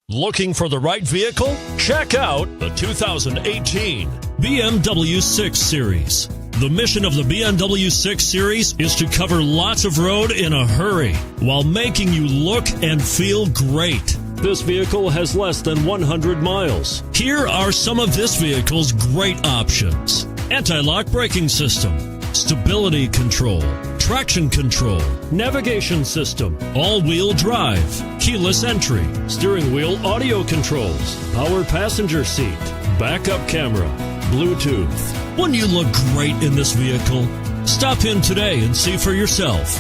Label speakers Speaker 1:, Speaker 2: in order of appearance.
Speaker 1: Looking for the right vehicle? Check out the 2018 BMW 6 Series. The mission of the BMW 6 Series is to cover lots of road in a hurry while making you look and feel great. This vehicle has less than 100 miles. Here are some of this vehicle's great options: anti-lock braking system, stability control, traction control, navigation system, all-wheel drive, keyless entry, steering wheel audio controls, power passenger seat, backup camera, Bluetooth. Wouldn't you look great in this vehicle? Stop in today and see for yourself.